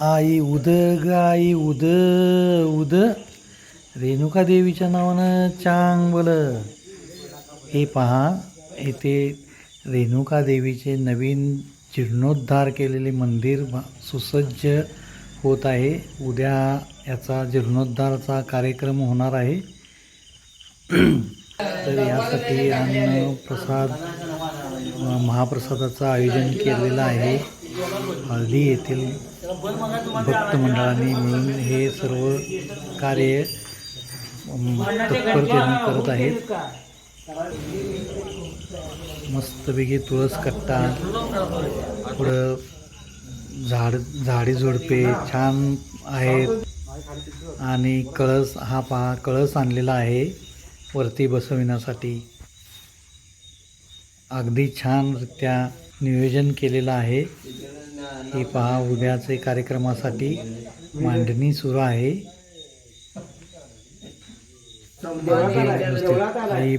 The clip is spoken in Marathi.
आई उद ग आई उद उद रेणुका देवीच्या नावानं चांगल. हे पहा, येथे रेणुका देवीचे नवीन जीर्णोद्धार केलेले मंदिर सुसज्ज होत आहे. उद्या याचा जीर्णोद्धाराचा कार्यक्रम होणार आहे. तर यासाठी अन्न प्रसाद महाप्रसादाचं आयोजन केलेलं आहे. हळदी येथील भक्त मंडळांनी मिळून हे सर्व कार्य तत्परतेने करत आहेत. मस्तपैकी तुळस कट्टा, पुढं झाडी झुडपे छान आहेत आणि कळस, हा पहा कळस आणलेला आहे वरती बसविण्यासाठी. अगदी छानरित्या नियोजन केलेलं आहे. हे पहा, उद्याचे कार्यक्रमासाठी मांडणी सुरू आहे. आई